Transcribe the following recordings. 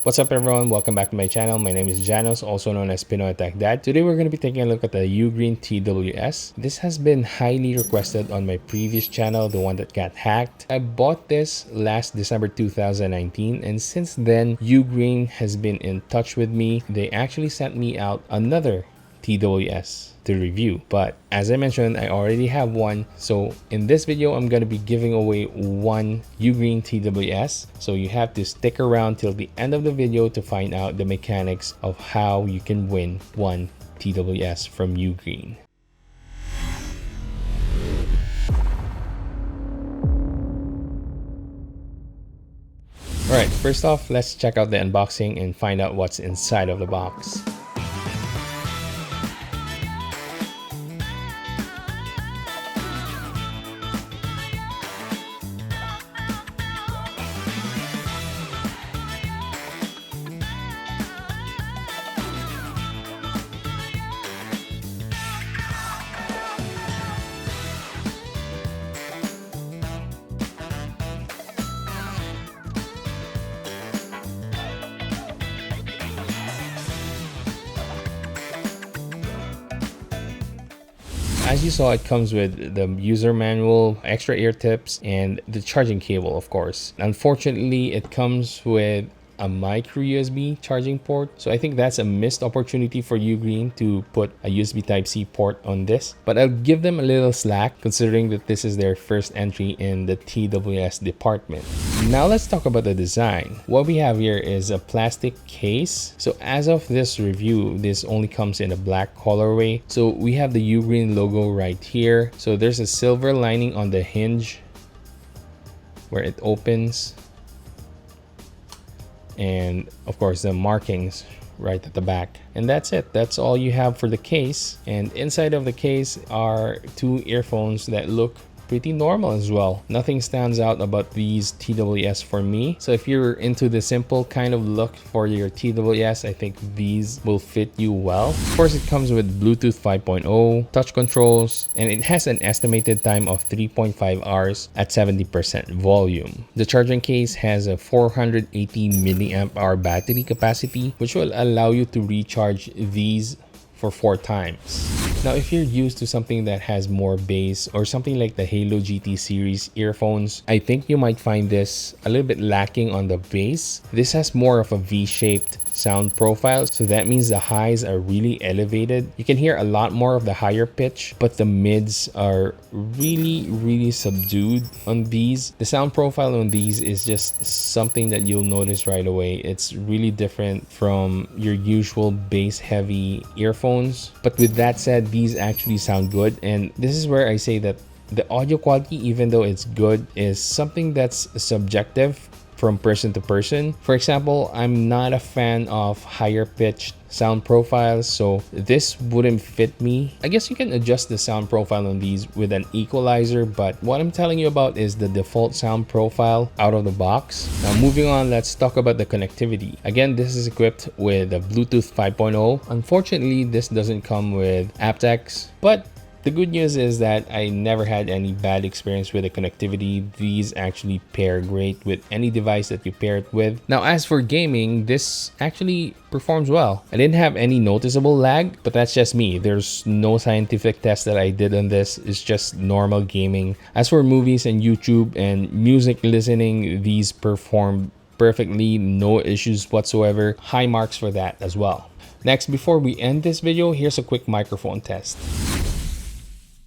What's up everyone, welcome back to my channel. My name is Janos, also known as Pinoy Tech Dad. Today we're going to be taking a look at the Ugreen TWS. This has been highly requested on my previous channel, the one that got hacked. I bought this last December 2019, and since then Ugreen has been in touch with me. They actually sent me out another TWS to review, but as I mentioned, I already have one. So in this video I'm going to be giving away one Ugreen TWS, so you have to stick around till the end of the video to find out the mechanics of how you can win one TWS from Ugreen. Alright, first off, let's check out the unboxing and find out what's inside of the box. As you saw, it comes with the user manual, extra ear tips, and the charging cable, of course. Unfortunately, it comes with a micro USB charging port, so I think that's a missed opportunity for Ugreen to put a USB Type-C port on this, but I'll give them a little slack considering that this is their first entry in the TWS department. Now let's talk about the design. What we have here is a plastic case. So as of this review, this only comes in a black colorway. So we have the Ugreen logo right here. So there's a silver lining on the hinge where it opens, and of course the markings right at the back, and that's it. That's all you have for the case. And inside of the case are two earphones that look pretty normal as well. Nothing stands out about these TWS for me. So if you're into the simple kind of look for your TWS, I think these will fit you well. Of course, it comes with Bluetooth 5.0, touch controls, and it has an estimated time of 3.5 hours at 70% volume. The charging case has a 480 milliamp hour battery capacity, which will allow you to recharge these for 4 times. Now, if you're used to something that has more bass or something like the Halo GT series earphones, I think you might find this a little bit lacking on the bass. This has more of a V-shaped sound profile, so that means the highs are really elevated. You can hear a lot more of the higher pitch, but the mids are really subdued on these. The sound profile on these is just something that you'll notice right away. It's really different from your usual bass heavy earphones. But with that said, these actually sound good, and this is where I say that the audio quality, even though it's good, is something that's subjective from person to person. For example, I'm not a fan of higher pitched sound profiles, so this wouldn't fit me. I guess you can adjust the sound profile on these with an equalizer, but what I'm telling you about is the default sound profile out of the box. Now moving on, let's talk about the connectivity. Again, this is equipped with a Bluetooth 5.0. Unfortunately, this doesn't come with aptX, but the good news is that I never had any bad experience with the connectivity. These actually pair great with any device that you pair it with. Now, as for gaming, this actually performs well. I didn't have any noticeable lag, but that's just me. There's no scientific test that I did on this. It's just normal gaming. As for movies and YouTube and music listening, these perform perfectly, no issues whatsoever. High marks for that as well. Next, before we end this video, here's a quick microphone test.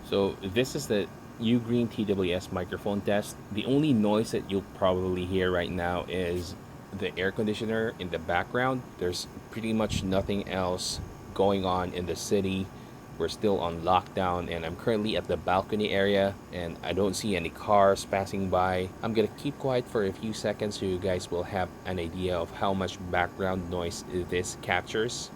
So this is the Ugreen TWS microphone test. The only noise that you'll probably hear right now is the air conditioner in the background. There's pretty much nothing else going on in the city. We're still on lockdown, and I'm currently at the balcony area and I don't see any cars passing by. I'm gonna keep quiet for a few seconds so you guys will have an idea of how much background noise this captures.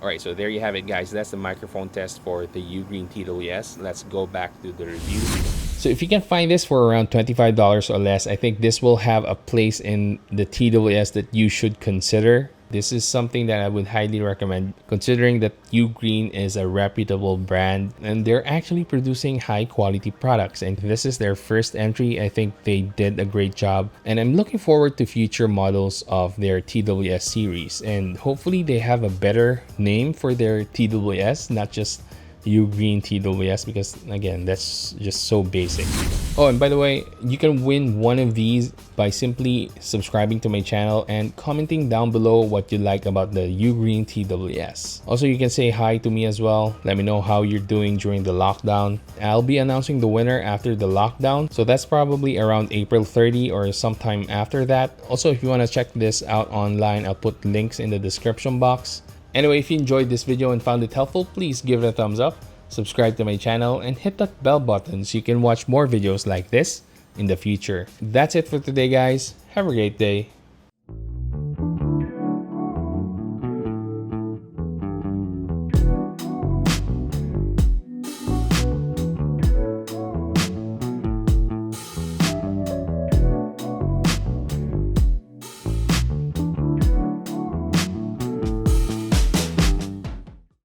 Alright, so there you have it, guys. That's the microphone test for the Ugreen TWS. Let's go back to the review. So if you can find this for around $25 or less, I think this will have a place in the TWS that you should consider. This is something that I would highly recommend, considering that Ugreen is a reputable brand and they're actually producing high quality products, and this is their first entry. I think they did a great job, and I'm looking forward to future models of their TWS series, and hopefully they have a better name for their TWS, not just Ugreen TWS, because again, that's just so basic. Oh, and by the way, you can win one of these by simply subscribing to my channel and commenting down below what you like about the Ugreen TWS. Also, you can say hi to me as well. Let me know how you're doing during the lockdown. I'll be announcing the winner after the lockdown, so that's probably around April 30 or sometime after that. Also, if you want to check this out online, I'll put links in the description box. Anyway, if you enjoyed this video and found it helpful, please give it a thumbs up, subscribe to my channel, and hit that bell button so you can watch more videos like this in the future. That's it for today, guys. Have a great day.